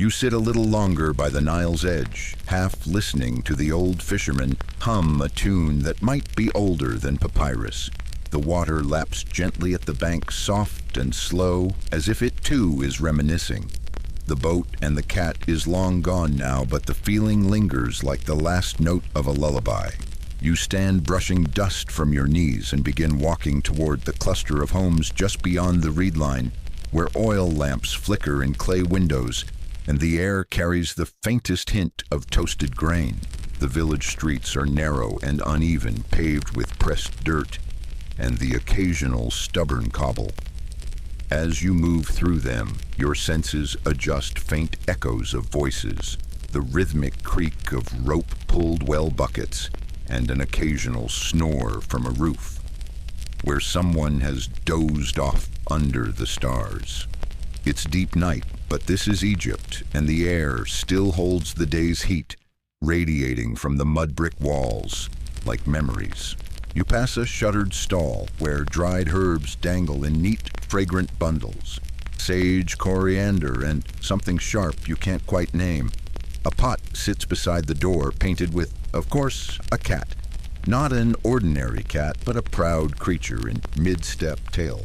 You sit a little longer by the Nile's edge, half listening to the old fisherman hum a tune that might be older than papyrus. The water laps gently at the bank, soft and slow, as if it too is reminiscing. The boat and the cat is long gone now, but the feeling lingers like the last note of a lullaby. You stand brushing dust from your knees and begin walking toward the cluster of homes just beyond the reed line, where oil lamps flicker in clay windows, and the air carries the faintest hint of toasted grain. The village streets are narrow and uneven, paved with pressed dirt, and the occasional stubborn cobble. As you move through them, your senses adjust faint echoes of voices, the rhythmic creak of rope-pulled well buckets, and an occasional snore from a roof, where someone has dozed off under the stars. It's deep night, but this is Egypt, and the air still holds the day's heat, radiating from the mud-brick walls like memories. You pass a shuttered stall where dried herbs dangle in neat, fragrant bundles. Sage, coriander, and something sharp you can't quite name. A pot sits beside the door, painted with, of course, a cat. Not an ordinary cat, but a proud creature in mid-step tail,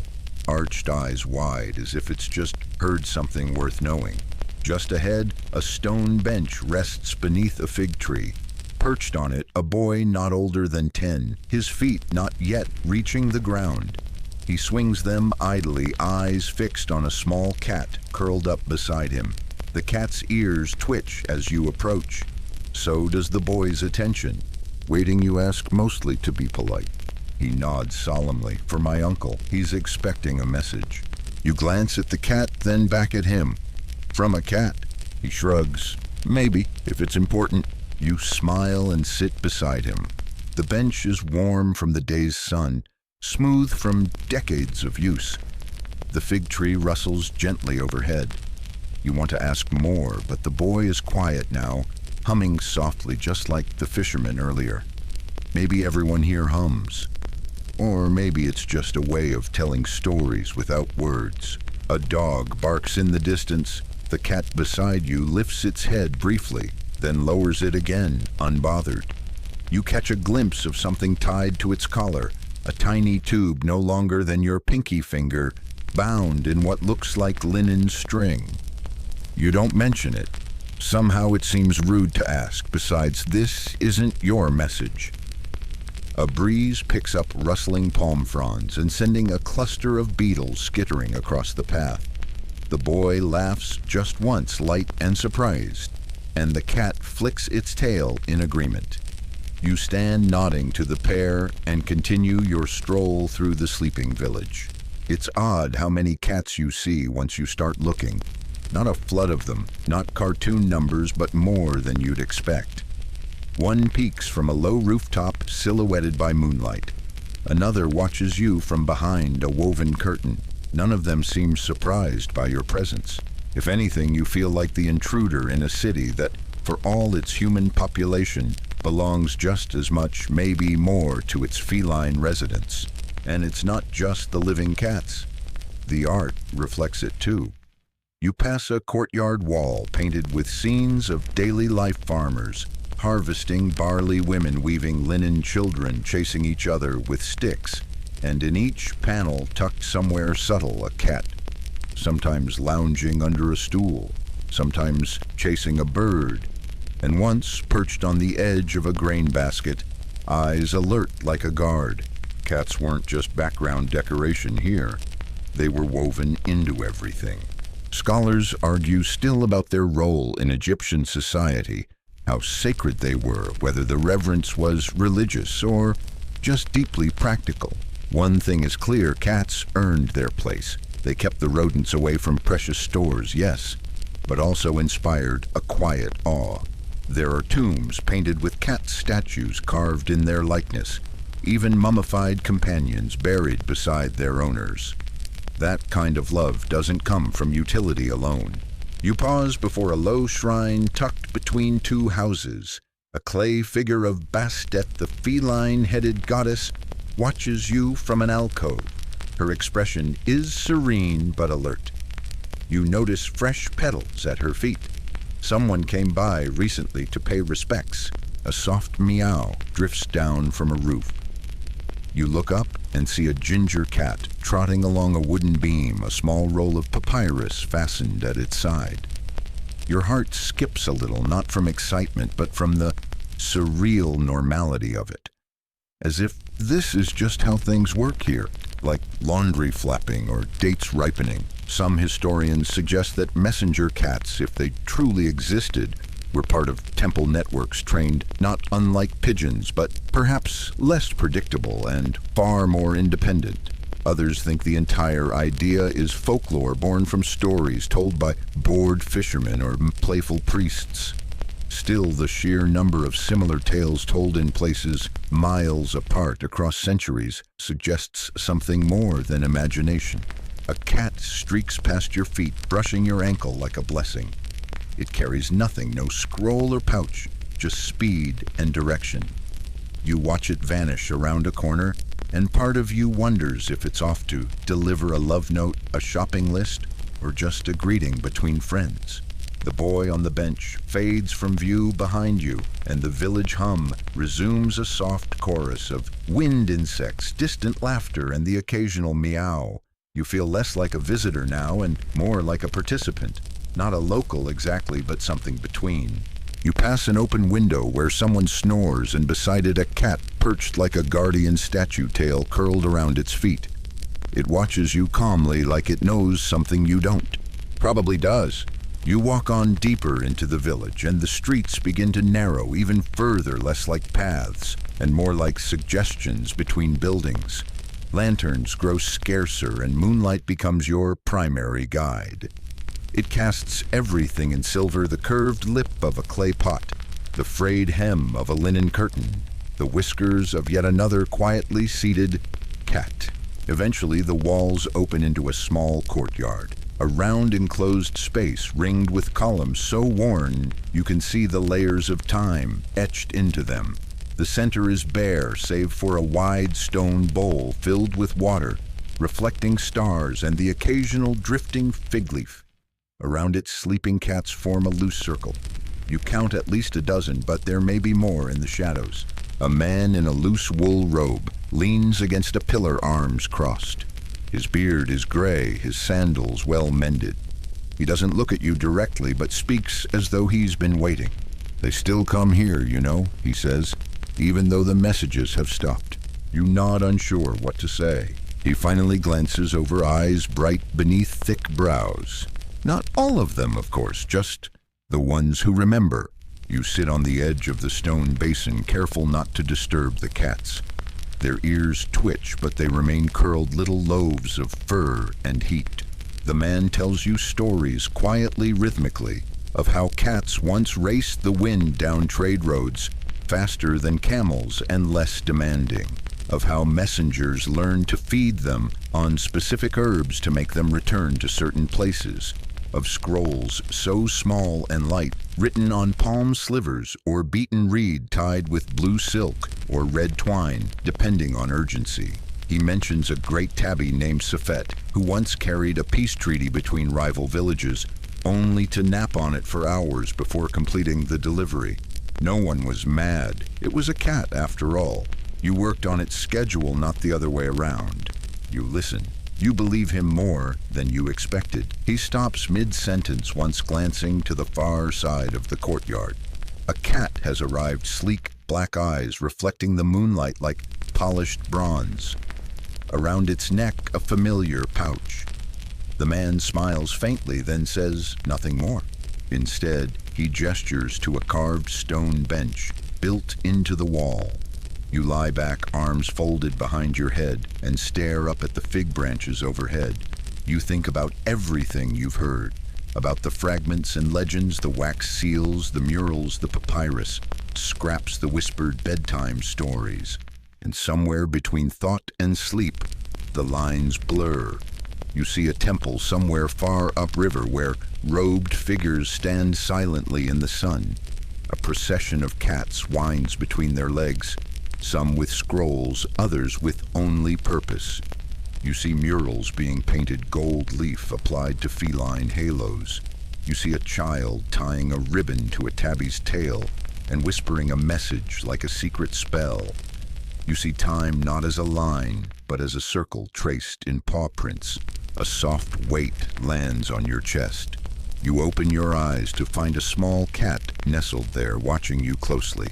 arched eyes wide as if it's just heard something worth knowing. Just ahead, a stone bench rests beneath a fig tree. Perched on it, a boy not older than 10, his feet not yet reaching the ground. He swings them idly, eyes fixed on a small cat curled up beside him. The cat's ears twitch as you approach. So does the boy's attention. Waiting, you ask, mostly to be polite. He nods solemnly. For my uncle, he's expecting a message. You glance at the cat, then back at him. From a cat. He shrugs. Maybe, if it's important. You smile and sit beside him. The bench is warm from the day's sun, smooth from decades of use. The fig tree rustles gently overhead. You want to ask more, but the boy is quiet now, humming softly just like the fisherman earlier. Maybe everyone here hums. Or maybe it's just a way of telling stories without words. A dog barks in the distance. The cat beside you lifts its head briefly, then lowers it again, unbothered. You catch a glimpse of something tied to its collar, a tiny tube no longer than your pinky finger, bound in what looks like linen string. You don't mention it. Somehow it seems rude to ask. Besides, this isn't your message. A breeze picks up rustling palm fronds and sending a cluster of beetles skittering across the path. The boy laughs just once, light and surprised, and the cat flicks its tail in agreement. You stand nodding to the pair and continue your stroll through the sleeping village. It's odd how many cats you see once you start looking. Not a flood of them, not cartoon numbers, but more than you'd expect. One peeks from a low rooftop silhouetted by moonlight. Another watches you from behind a woven curtain. None of them seems surprised by your presence. If anything, you feel like the intruder in a city that, for all its human population, belongs just as much, maybe more, to its feline residents. And it's not just the living cats. The art reflects it too. You pass a courtyard wall painted with scenes of daily life farmers, harvesting barley, women weaving linen, children chasing each other with sticks, and in each panel, tucked somewhere subtle, a cat, sometimes lounging under a stool, sometimes chasing a bird, and once perched on the edge of a grain basket, eyes alert like a guard. Cats weren't just background decoration here. They were woven into everything. Scholars argue still about their role in Egyptian society, how sacred they were, whether the reverence was religious or just deeply practical. One thing is clear, cats earned their place. They kept the rodents away from precious stores, yes, but also inspired a quiet awe. There are tombs painted with cat statues carved in their likeness, even mummified companions buried beside their owners. That kind of love doesn't come from utility alone. You pause before a low shrine tucked between two houses. A clay figure of Bastet, the feline-headed goddess, watches you from an alcove. Her expression is serene but alert. You notice fresh petals at her feet, Someone came by recently to pay respects. A soft meow drifts down from a roof. You look up and see a ginger cat trotting along a wooden beam, a small roll of papyrus fastened at its side. Your heart skips a little, not from excitement, but from the surreal normality of it. As if this is just how things work here, like laundry flapping or dates ripening. Some historians suggest that messenger cats, if they truly existed, were part of temple networks trained not unlike pigeons, but perhaps less predictable and far more independent. Others think the entire idea is folklore born from stories told by bored fishermen or playful priests. Still, the sheer number of similar tales told in places miles apart across centuries suggests something more than imagination. A cat streaks past your feet, brushing your ankle like a blessing. It carries nothing, no scroll or pouch, just speed and direction. You watch it vanish around a corner, and part of you wonders if it's off to deliver a love note, a shopping list, or just a greeting between friends. The boy on the bench fades from view behind you, and the village hum resumes a soft chorus of wind insects, distant laughter, and the occasional meow. You feel less like a visitor now and more like a participant. Not a local exactly, but something between. You pass an open window where someone snores, and beside it a cat perched like a guardian statue, tail curled around its feet. It watches you calmly like it knows something you don't. Probably does. You walk on deeper into the village, and the streets begin to narrow even further, less like paths and more like suggestions between buildings. Lanterns grow scarcer, and moonlight becomes your primary guide. It casts everything in silver: the curved lip of a clay pot, the frayed hem of a linen curtain, the whiskers of yet another quietly seated cat. Eventually, the walls open into a small courtyard, a round enclosed space ringed with columns so worn you can see the layers of time etched into them. The center is bare, save for a wide stone bowl filled with water, reflecting stars and the occasional drifting fig leaf. Around it, sleeping cats form a loose circle. You count at least a dozen, but there may be more in the shadows. A man in a loose wool robe leans against a pillar, arms crossed. His beard is gray, his sandals well mended. He doesn't look at you directly, but speaks as though he's been waiting. "They still come here, you know," he says, "even though the messages have stopped." You nod, unsure what to say. He finally glances over, eyes bright beneath thick brows. Not all of them, of course, just the ones who remember. You sit on the edge of the stone basin, careful not to disturb the cats. Their ears twitch, but they remain curled, little loaves of fur and heat. The man tells you stories, quietly, rhythmically, of how cats once raced the wind down trade roads, faster than camels and less demanding. Of how messengers learned to feed them on specific herbs to make them return to certain places. Of scrolls so small and light, written on palm slivers or beaten reed tied with blue silk or red twine, depending on urgency. He mentions a great tabby named Safet, who once carried a peace treaty between rival villages, only to nap on it for hours before completing the delivery. No one was mad. It was a cat, after all. You worked on its schedule, not the other way around. You listen. You believe him more than you expected. He stops mid-sentence, once glancing to the far side of the courtyard. A cat has arrived, sleek black eyes reflecting the moonlight like polished bronze. Around its neck, a familiar pouch. The man smiles faintly, then says nothing more. Instead, he gestures to a carved stone bench built into the wall. You lie back, arms folded behind your head, and stare up at the fig branches overhead. You think about everything you've heard, about the fragments and legends, the wax seals, the murals, the papyrus, scraps, the whispered bedtime stories. And somewhere between thought and sleep, the lines blur. You see a temple somewhere far upriver where robed figures stand silently in the sun. A procession of cats winds between their legs, some with scrolls, others with only purpose. You see murals being painted, gold leaf applied to feline halos. You see a child tying a ribbon to a tabby's tail and whispering a message like a secret spell. You see time not as a line, but as a circle traced in paw prints. A soft weight lands on your chest. You open your eyes to find a small cat nestled there, watching you closely.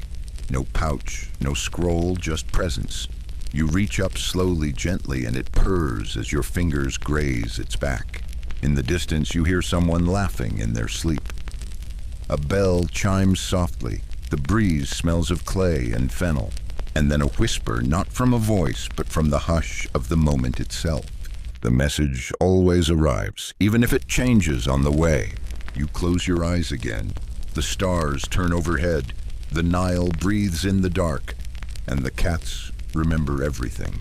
No pouch, no scroll, just presence. You reach up slowly, gently, and it purrs as your fingers graze its back. In the distance, you hear someone laughing in their sleep. A bell chimes softly. The breeze smells of clay and fennel. And then a whisper, not from a voice, but from the hush of the moment itself. The message always arrives, even if it changes on the way. You close your eyes again. The stars turn overhead. The Nile breathes in the dark. And the cats remember everything.